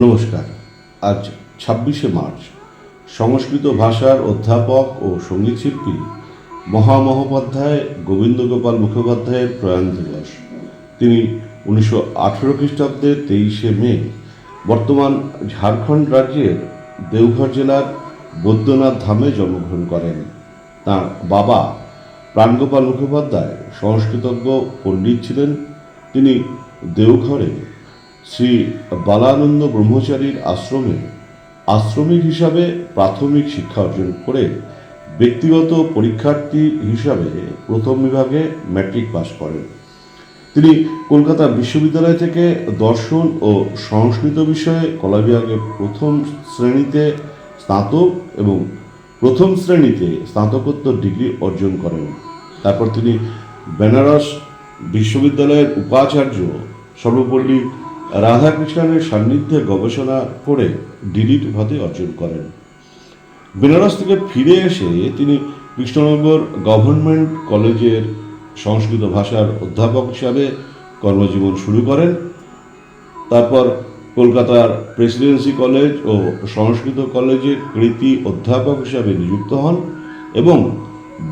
নমস্কার। আজ ২৬শে মার্চ সংস্কৃত ভাষার অধ্যাপক ও সঙ্গীতশিল্পী মহামহোপাধ্যায় গোবিন্দগোপাল মুখোপাধ্যায়ের প্রয়াণ দিবস। তিনি ১৯১৮ খ্রিস্টাব্দের ২৩শে মে বর্তমান ঝাড়খণ্ড রাজ্যের দেওঘর জেলার বৈদ্যনাথ ধামে জন্মগ্রহণ করেন। তাঁর বাবা প্রাণগোপাল মুখোপাধ্যায় সংস্কৃতজ্ঞ পণ্ডিত ছিলেন। তিনি দেওঘরে শ্রী বালানন্দ ব্রহ্মচারীর আশ্রমে আশ্রমিক হিসাবে প্রাথমিক শিক্ষা অর্জন করে ব্যক্তিগত পরীক্ষার্থী হিসাবে প্রথম বিভাগে ম্যাট্রিক পাশ করেন। তিনি কলকাতা বিশ্ববিদ্যালয় থেকে দর্শন ও সংস্কৃত বিষয়ে কলা বিভাগে প্রথম শ্রেণীতে স্নাতক এবং প্রথম শ্রেণীতে স্নাতকোত্তর ডিগ্রি অর্জন করেন। তারপর তিনি বেনারস বিশ্ববিদ্যালয়ের উপাচার্য সর্বপল্লী রাধাকৃষ্ণনের সান্নিধ্যে গবেষণা করে ডিলিট উপাধি অর্জন করেন। বেনারস থেকে ফিরে এসে তিনি কৃষ্ণনগর গভর্নমেন্ট কলেজের সংস্কৃত ভাষার অধ্যাপক হিসাবে কর্মজীবন শুরু করেন। তারপর কলকাতার প্রেসিডেন্সি কলেজ ও সংস্কৃত কলেজে কৃতি অধ্যাপক হিসাবে নিযুক্ত হন এবং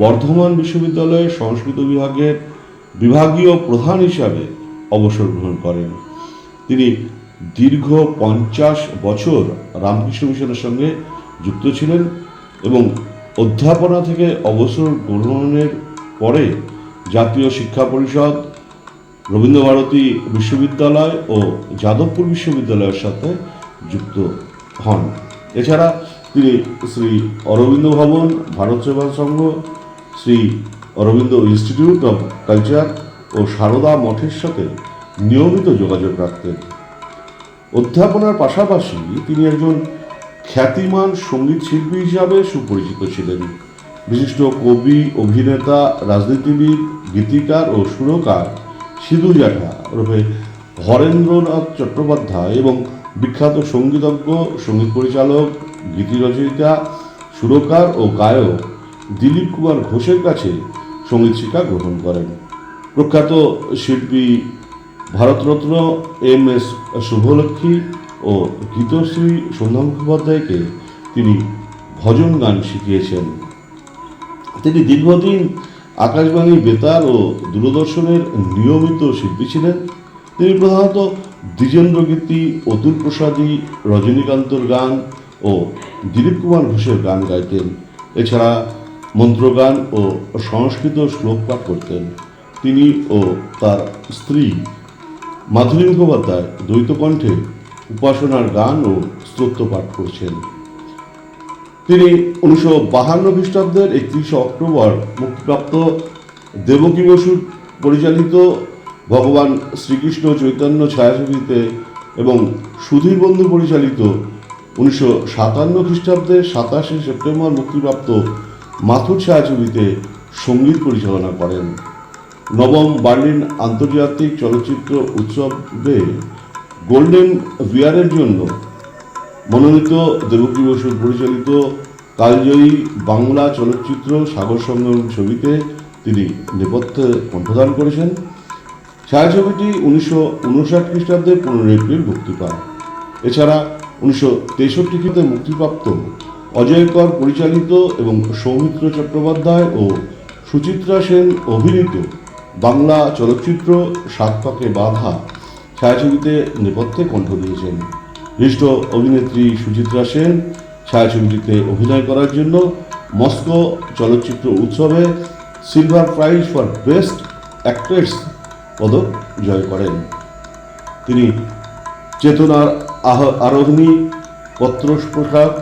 বর্ধমান বিশ্ববিদ্যালয়ের সংস্কৃত বিভাগের বিভাগীয় প্রধান হিসাবে অবসর গ্রহণ করেন। তিনি দীর্ঘ ৫০ বছর রামকৃষ্ণ মিশনের সঙ্গে যুক্ত ছিলেন এবং অধ্যাপনা থেকে অবসর গ্রহণের পরে জাতীয় শিক্ষা পরিষদ, রবীন্দ্রভারতী বিশ্ববিদ্যালয় ও যাদবপুর বিশ্ববিদ্যালয়ের সাথে যুক্ত হন। এছাড়া তিনি Shri Aurobindo Bhavan, Bharat Seva Sangha, Shri Aurobindo institute of culture ও সারদা মঠের সাথে নিয়মিত যোগাযোগ রাখতেন। অধ্যাপনার পাশাপাশি তিনি একজন খ্যাতিমান সঙ্গীত শিল্পী হিসাবে সুপরিচিত ছিলেন। বিশিষ্ট কবি, অভিনেতা, রাজনীতিবিদ, গীতিকার ও সুরকার সিধু জাঠা ওরফে হরেন্দ্রনাথ চট্টোপাধ্যায় এবং বিখ্যাত সঙ্গীতজ্ঞ, সঙ্গীত পরিচালক, গীতি রচয়িতা, সুরকার ও গায়ক দিলীপ কুমার ঘোষের কাছে সঙ্গীত শিক্ষা গ্রহণ করেন। প্রখ্যাত শিল্পী ভারতরত্ন এম.এস. শুভলক্ষ্মী ও গীতশ্রী সন্ধ্যা মুখোপাধ্যায়কে তিনি ভজন গান শিখিয়েছেন। তিনি দীর্ঘদিন আকাশবাণী, বেতার ও দূরদর্শনের নিয়মিত শিল্পী ছিলেন। তিনি প্রধানত দ্বিজেন্দ্র গীতি, অতুল প্রসাদী, রজনীকান্তর গান ও দিলীপ কুমার ঘোষের গান গাইতেন। এছাড়া মন্ত্রগান ও সংস্কৃত শ্লোক পাঠ করতেন। তিনি ও তার স্ত্রী মাধুরী মুখোপাধ্যায় দ্বৈত কণ্ঠে উপাসনার গান ও স্তোত্র পাঠ করছেন। তিনি ১৯৫২ খ্রিস্টাব্দের ৩১ অক্টোবর মুক্তিপ্রাপ্ত দেবকী বসুর পরিচালিত ভগবান শ্রীকৃষ্ণ চৈতন্য ছায়াছবিতে এবং সুধীর বন্ধু পরিচালিত ১৯৫৭ খ্রিস্টাব্দের ২৭শে সেপ্টেম্বর মুক্তিপ্রাপ্ত মাথুর ছায়াছবিতে সঙ্গীত পরিচালনা করেন। নবম বার্লিন আন্তর্জাতিক চলচ্চিত্র উৎসবে গোল্ডেন বিয়ারের জন্য মনোনীত দেবকী বসু পরিচালিত কালজয়ী বাংলা চলচ্চিত্র সাগর সঙ্গম ছবিতে তিনি নেপথ্যে কণ্ঠদান করেছেন। ছায়াছবিটি ১৯৫৯ খ্রিস্টাব্দের ১৫ এপ্রিল মুক্তি পায়। এছাড়া ১৯৬৩ খ্রিস্টাব্দে মুক্তিপ্রাপ্ত অজয়কর পরিচালিত এবং সৌমিত্র চট্টোপাধ্যায় ও সুচিত্রা সেন অভিনীত বাংলা চলচ্চিত্র সাত পাকে বাঁধা ছায়াছবিতে নেপথ্যে কণ্ঠ দিয়েছেন। বিশিষ্ট অভিনেত্রী সুচিত্রা সেন ছায়াছবিটিতে অভিনয় করার জন্য মস্কো চলচ্চিত্র উৎসবে silver prize for best actress পদক জয় করেন। তিনি চেতনার আরোহণী, পত্রপ্রসাদ,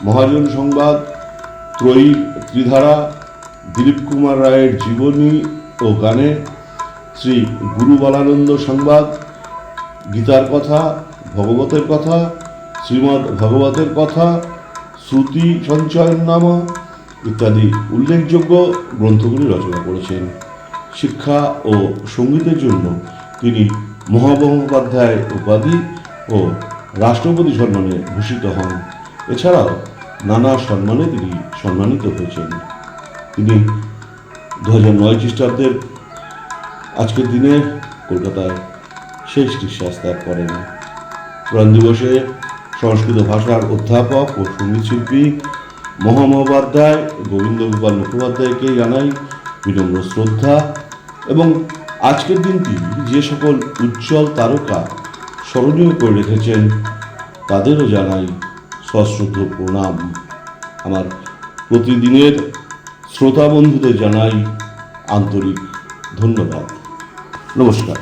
মহাজন সংবাদ, ত্রয়ী ত্রিধারা, দিলীপ কুমার রায়ের জীবনী ও গানে, শ্রী গুরু বালানন্দ সংবাদ, গীতার কথা, ভগবতের কথা, শ্রীমদ্ ভগবতের কথা, শ্রুতি সঞ্চয়নামা ইত্যাদি উল্লেখযোগ্য গ্রন্থগুলি রচনা করেছেন। শিক্ষা ও সঙ্গীতের জন্য তিনি মহামহোপাধ্যায় উপাধি ও রাষ্ট্রপতি সম্মানে ভূষিত হন। এছাড়াও নানা সম্মানে তিনি সম্মানিত হয়েছেন। তিনি ২০০৯ খ্রিস্টাব্দের আজকের দিনে কলকাতায় শেষ নিঃশ্বাস ত্যাগ করেন। প্রয়াণ দিবসে সংস্কৃত ভাষার অধ্যাপক ও সঙ্গীতশিল্পী মহামহোপাধ্যায় গোবিন্দ গোপাল মুখোপাধ্যায়কে জানাই বিনম্র শ্রদ্ধা এবং আজকের দিনটি যে সকল উজ্জ্বল তারকা স্মরণীয় করে রেখেছেন তাদেরও জানাই সশ্রদ্ধ প্রণাম। আমার প্রতিদিনের শ্রোতা বন্ধুদের জানাই আন্তরিক ধন্যবাদ। নমস্কার।